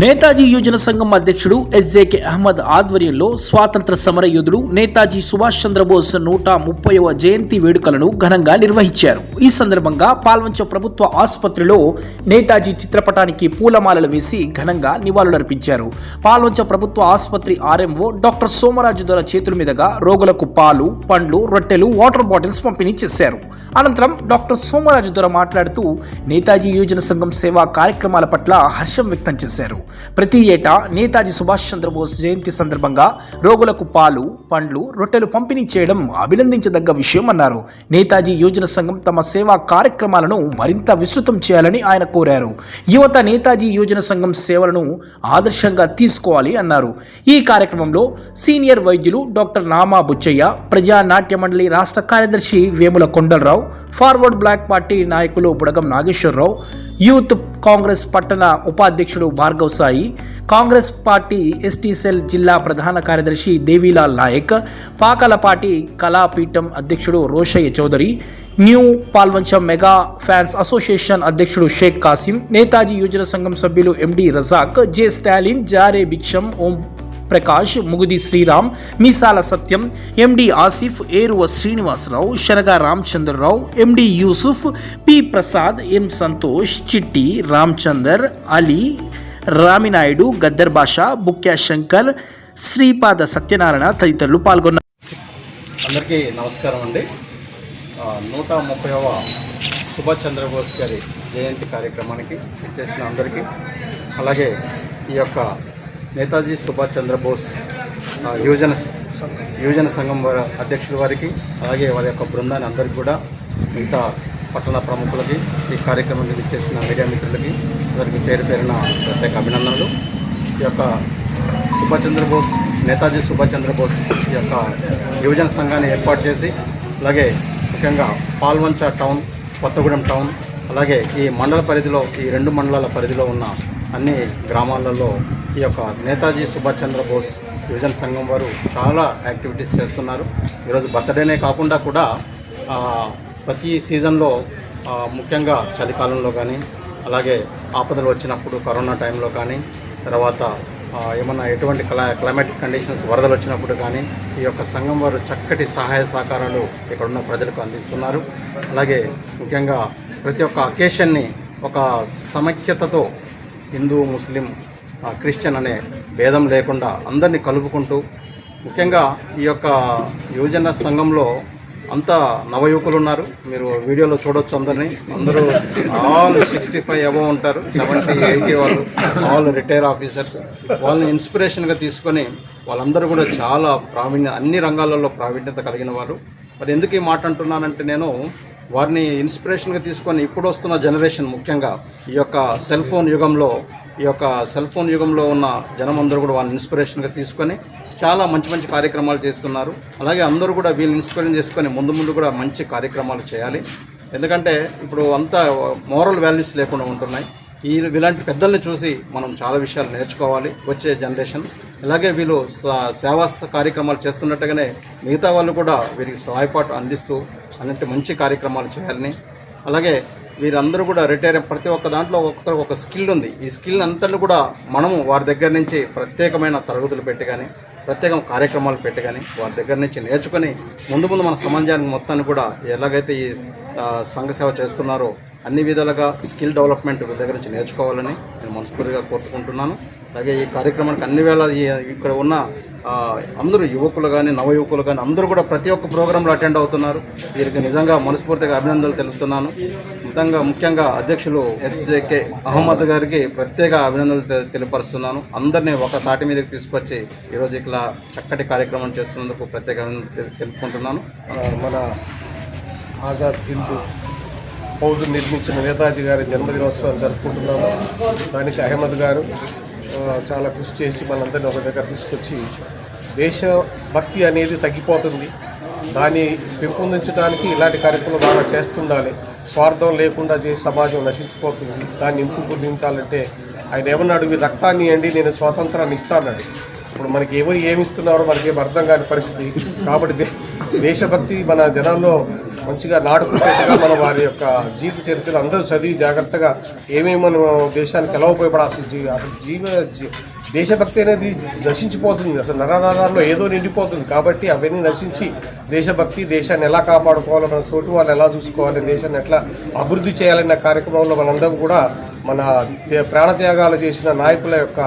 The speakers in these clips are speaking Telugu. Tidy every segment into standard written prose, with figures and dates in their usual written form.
నేతాజీ యువజన సంఘం అధ్యక్షుడు ఎస్జేకే అహ్మద్ ఆధ్వర్యంలో స్వాతంత్ర సమర యోధుడు నేతాజీ సుభాష్ చంద్రబోస్ 130వ జయంతి వేడుకలను ఘనంగా నిర్వహించారు. ఈ సందర్భంగా పాల్వంచ ప్రభుత్వ ఆసుపత్రిలో నేతాజీ చిత్రపటానికి పూలమాలలు వేసి ఘనంగా నివాళులర్పించారు. పాల్వంచ ప్రభుత్వ ఆసుపత్రి ఆర్ఎంఓ డాక్టర్ సోమరాజు దొర చేతుల మీదుగా రోగులకు పాలు, పండ్లు, రొట్టెలు, వాటర్ బాటిల్స్ పంపిణీ చేశారు. అనంతరం డాక్టర్ సోమరాజు దొర మాట్లాడుతూ నేతాజీ యువజన సంఘం సేవా కార్యక్రమాల పట్ల హర్షం వ్యక్తం చేశారు. ప్రతి ఏటా నేతాజీ సుభాష్ చంద్రబోస్ జయంతి సందర్భంగా రోగులకు పాలు, పండ్లు, రొట్టెలు పంపిణీ చేయడం అభినందించదగ్గ విషయం అన్నారు. నేతాజీ యువజన సంఘం తమ సేవా కార్యక్రమాలను మరింత విస్తృతం చేయాలని ఆయన కోరారు. యువత నేతాజీ యువజన సంఘం సేవలను ఆదర్శంగా తీసుకోవాలి అన్నారు. ఈ కార్యక్రమంలో సీనియర్ వైద్యులు డాక్టర్ నామా బుచ్చయ్య, ప్రజా నాట్య మండలి రాష్ట్ర కార్యదర్శి Vemula Kondalarao, forward bloc party నాయకులు బుడగం నాగేశ్వరరావు, యూత్ కాంగ్రెస్ పట్టణ ఉపాధ్యక్షుడు Bhargav Sai, Congress party ST cell జిల్లా ప్రధాన కార్యదర్శి దేవీలాల్ నాయక్, పాకలపాటి కళాపీఠం అధ్యక్షుడు Roshaiah Chowdary, new Palvancha mega fans association అధ్యక్షుడు షేక్ కాసిం, నేతాజీ యువజన సంఘం సభ్యులు ఎండి రజాక్, జె స్టాలిన్, జారే భిక్షం, ఓం ప్రకాష్, ముగుది శ్రీరామ్, మీసాల సత్యం, ఎండి ఆసిఫ్, ఏరువ శ్రీనివాసరావు, శనగా రామచంద్రరావు, ఎండి యూసుఫ్, పి ప్రసాద్, ఎం సంతోష్, చిట్టి, రామచందర్, అలీ, రామినాయుడు, గద్దర్ బాషా, బుక్యా శంకర్, శ్రీపాద సత్యనారాయణ తదితరులు పాల్గొన్నారు. అందరికీ నమస్కారం అండి. 130వ సుభాష్ చంద్రబోస్ గారి జయంతి కార్యక్రమానికి ఇచ్చేసిన అందరికీ, అలాగే ఈ యొక్క నేతాజీ సుభాష్ చంద్రబోస్ యువజన సంఘం వారి అధ్యక్షుల వారికి, అలాగే వారి యొక్క బృందాన్ని అందరికీ కూడా, మిగతా పట్టణ ప్రముఖులకి, ఈ కార్యక్రమానికి ఇచ్చేసిన మీడియా మిత్రులకి అందరికీ పేరు పేరున ప్రత్యేక అభినందనలు. ఈ యొక్క నేతాజీ సుభాష్ చంద్రబోస్ ఈ యొక్క యువజన సంఘాన్ని ఏర్పాటు చేసి, అలాగే ముఖ్యంగా పాల్వంచ టౌన్, కొత్తగూడెం టౌన్, అలాగే ఈ మండల పరిధిలో, ఈ 2 మండలాల పరిధిలో ఉన్న అన్ని గ్రామాలలో ఈ యొక్క నేతాజీ సుభాష్ చంద్రబోస్ యువజన సంఘం వారు చాలా యాక్టివిటీస్ చేస్తున్నారు. ఈరోజు బర్త్డేనే కాకుండా కూడా ప్రతి సీజన్లో, ముఖ్యంగా చలికాలంలో కానీ, అలాగే ఆపదలు వచ్చినప్పుడు కరోనా టైంలో కానీ, తర్వాత ఏమన్నా ఎటువంటి క్లైమాటిక్ కండిషన్స్ వరదలు వచ్చినప్పుడు కానీ ఈ యొక్క సంఘం వారు చక్కటి సహాయ సహకారాలు ఇక్కడున్న ప్రజలకు అందిస్తున్నారు. అలాగే ముఖ్యంగా ప్రతి ఒక్క అకేషన్ని ఒక సమైక్యతతో హిందూ, ముస్లిం, క్రిస్టియన్ అనే భేదం లేకుండా అందరినీ కలుపుకుంటూ, ముఖ్యంగా ఈ యొక్క యువజన సంఘంలో అంతా నవయువకులు ఉన్నారు. మీరు వీడియోలో చూడొచ్చు. అందరూ ఆల్ 65 అబవ్ ఉంటారు, 70, 80 వాళ్ళు, ఆల్ రిటైర్ ఆఫీసర్స్. వాళ్ళని ఇన్స్పిరేషన్గా తీసుకొని వాళ్ళందరూ కూడా చాలా అన్ని రంగాలలో ప్రావీణ్యత కలిగిన వారు. మరి ఎందుకు ఈ మాట అంటున్నానంటే, నేను వారిని ఇన్స్పిరేషన్గా తీసుకొని ఇప్పుడు వస్తున్న జనరేషన్, ముఖ్యంగా ఈ యొక్క సెల్ ఫోన్ యుగంలో ఉన్న జనం అందరూ కూడా వాళ్ళని ఇన్స్పిరేషన్గా తీసుకొని చాలా మంచి కార్యక్రమాలు చేస్తున్నారు. అలాగే అందరూ కూడా వీళ్ళని ఇన్స్పిరేషన్ చేసుకొని ముందు కూడా మంచి కార్యక్రమాలు చేయాలి. ఎందుకంటే ఇప్పుడు అంతా మోరల్ వాల్యూస్ లేకుండా ఉంటున్నాయి. ఇలాంటి పెద్దల్ని చూసి మనం చాలా విషయాలు నేర్చుకోవాలి వచ్చే జనరేషన్. అలాగే వీళ్ళు సేవా కార్యక్రమాలు చేస్తున్నట్టుగానే మిగతా వాళ్ళు కూడా వీరికి సహాయపాటు అందిస్తూ అన్నట్టు మంచి కార్యక్రమాలు చేయాలని, అలాగే వీరందరూ కూడా రిటైర్ ప్రతి ఒక్క దాంట్లో ఒక్కొక్కరికి ఒక స్కిల్ ఉంది. ఈ స్కిల్ అంతా కూడా మనము వారి దగ్గర నుంచి ప్రత్యేకమైన తరగతులు పెట్టి కానీ, ప్రత్యేక కార్యక్రమాలు పెట్టి కానీ వారి దగ్గర నుంచి నేర్చుకొని ముందు మన సమాజానికి మొత్తాన్ని కూడా ఎలాగైతే ఈ సంఘ సేవ చేస్తున్నారో అన్ని విధాలుగా స్కిల్ డెవలప్మెంట్ దగ్గర నుంచి నేర్చుకోవాలని నేను మనస్ఫూర్తిగా కోరుకుంటున్నాను. అలాగే ఈ కార్యక్రమానికి అన్ని వేళ ఇక్కడ ఉన్న అందరూ యువకులు కానీ, నవయువకులు కానీ అందరూ కూడా ప్రతి ఒక్క ప్రోగ్రాంలో అటెండ్ అవుతున్నారు. వీరికి నిజంగా మనస్ఫూర్తిగా అభినందనలు తెలుపుతున్నాను. ముఖ్యంగా అధ్యక్షులు ఎస్జేకే అహ్మద్ గారికి ప్రత్యేక అభినందనలు తెలియపరుస్తున్నాను. అందరినీ ఒక తాటి మీదకి తీసుకొచ్చి ఈరోజు ఇట్లా చక్కటి కార్యక్రమం చేస్తున్నందుకు ప్రత్యేక అభినందనలు తెలుపుకుంటున్నాను. మన ఆజాద్ హిందూ ఫౌజ్ నిర్మించిన నేతాజీ గారి జన్మదినోత్సవాన్ని జరుపుకుంటున్నాము. దానికి అహ్మద్ గారు చాలా కృషి చేసి మనందరినీ ఒక దగ్గర తీసుకొచ్చి, దేశభక్తి అనేది తగ్గిపోతుంది, దాన్ని పెంపొందించడానికి ఇలాంటి కార్యక్రమాలు బాగా చేస్తుండాలి. స్వార్థం లేకుండా చేసి సమాజం నశించిపోతుంది. దాన్ని ఇంపుదించాలంటే ఆయన ఏమన్నాడు, మీ రక్తాన్ని ఇవ్వండి, నేను స్వాతంత్రాన్ని ఇస్తానన్నాడు. ఇప్పుడు మనకి ఎవరు ఏమిస్తున్నారో మనకేం అర్థం కాని పరిస్థితి. కాబట్టి దేశభక్తి మన జనాల్లో మంచిగా నాటుకునేట్టుగా మన వారి యొక్క జీవిత చరిత్రలు అందరూ చదివి జాగ్రత్తగా ఏమేమి మన దేశానికి ఎలా ఉపయోగపడాల్సి దేశభక్తి అనేది నశించిపోతుంది. అసలు నరనరాల్లో ఏదో నిండిపోతుంది. కాబట్టి అవన్నీ నశించి దేశభక్తి, దేశాన్ని ఎలా కాపాడుకోవాలి, మన తోటి వాళ్ళు ఎలా చూసుకోవాలి, దేశాన్ని ఎట్లా అభివృద్ధి చేయాలన్న కార్యక్రమంలో మనందరం కూడా మన ప్రాణత్యాగాలు చేసిన నాయకుల యొక్క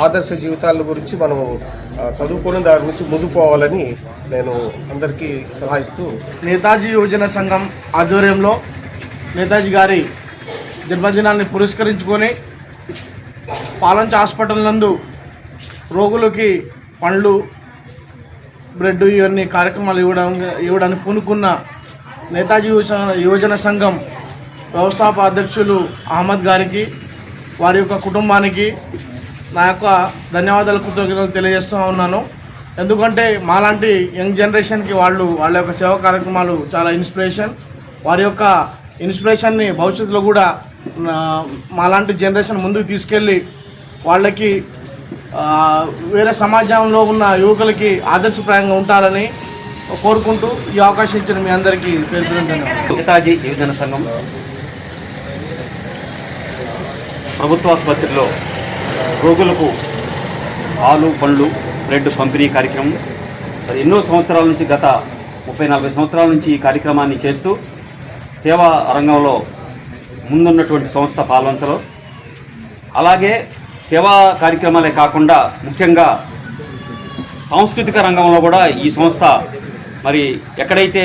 ఆదర్శ జీవితాల గురించి మనం చదువుకొని దాని గురించి ముందుకు పోవాలని నేను అందరికీ సలహా ఇస్తూ, నేతాజీ యువజన సంఘం ఆధ్వర్యంలో నేతాజీ గారి జన్మదినాన్ని పురస్కరించుకొని పాలంచ హాస్పిటల్ నందు రోగులకి పండ్లు, బ్రెడ్ ఇవన్నీ కార్యక్రమాలు ఇవ్వడానికి పూనుకున్న నేతాజీ యువజన సంఘం వ్యవస్థాపక అధ్యక్షులు అహ్మద్ గారికి, వారి యొక్క కుటుంబానికి నా యొక్క ధన్యవాదాలు, కృతజ్ఞతలు తెలియజేస్తూ ఉన్నాను. ఎందుకంటే మాలాంటి యంగ్ జనరేషన్కి వాళ్ళ యొక్క సేవా కార్యక్రమాలు చాలా ఇన్స్పిరేషన్. వారి యొక్క ఇన్స్పిరేషన్ని భవిష్యత్తులో కూడా మాలాంటి జనరేషన్ ముందుకు తీసుకెళ్ళి వాళ్ళకి వేరే సమాజంలో ఉన్న యువకులకి ఆదర్శప్రాయంగా ఉంటారని కోరుకుంటూ ఈ అవకాశం ఇచ్చిన మీ అందరికీ పేరు ధన్యవాదాలు. నేతాజీ యువజన సంఘం ప్రభుత్వ ఆసుపత్రిలో రోగులకు పాలు, పండ్లు, బ్రెడ్ పంపిణీ కార్యక్రమం మరి ఎన్నో సంవత్సరాల నుంచి, గత 30-40 సంవత్సరాల నుంచి ఈ కార్యక్రమాన్ని చేస్తూ సేవా రంగంలో ముందున్నటువంటి సంస్థ పాల్వంచలో. అలాగే సేవా కార్యక్రమాలే కాకుండా ముఖ్యంగా సాంస్కృతిక రంగంలో కూడా ఈ సంస్థ మరి ఎక్కడైతే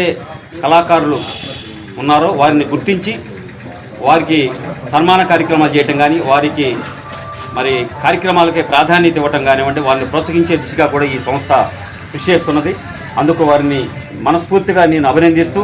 కళాకారులు ఉన్నారో వారిని గుర్తించి వారికి సన్మాన కార్యక్రమాలు చేయటం కానీ, వారికి మరి కార్యక్రమాలకే ప్రాధాన్యత ఇవ్వటం కానివ్వండి, వారిని ప్రోత్సహించే దిశగా కూడా ఈ సంస్థ కృషి చేస్తున్నది. అందుకు వారిని మనస్ఫూర్తిగా నేను అభినందిస్తూ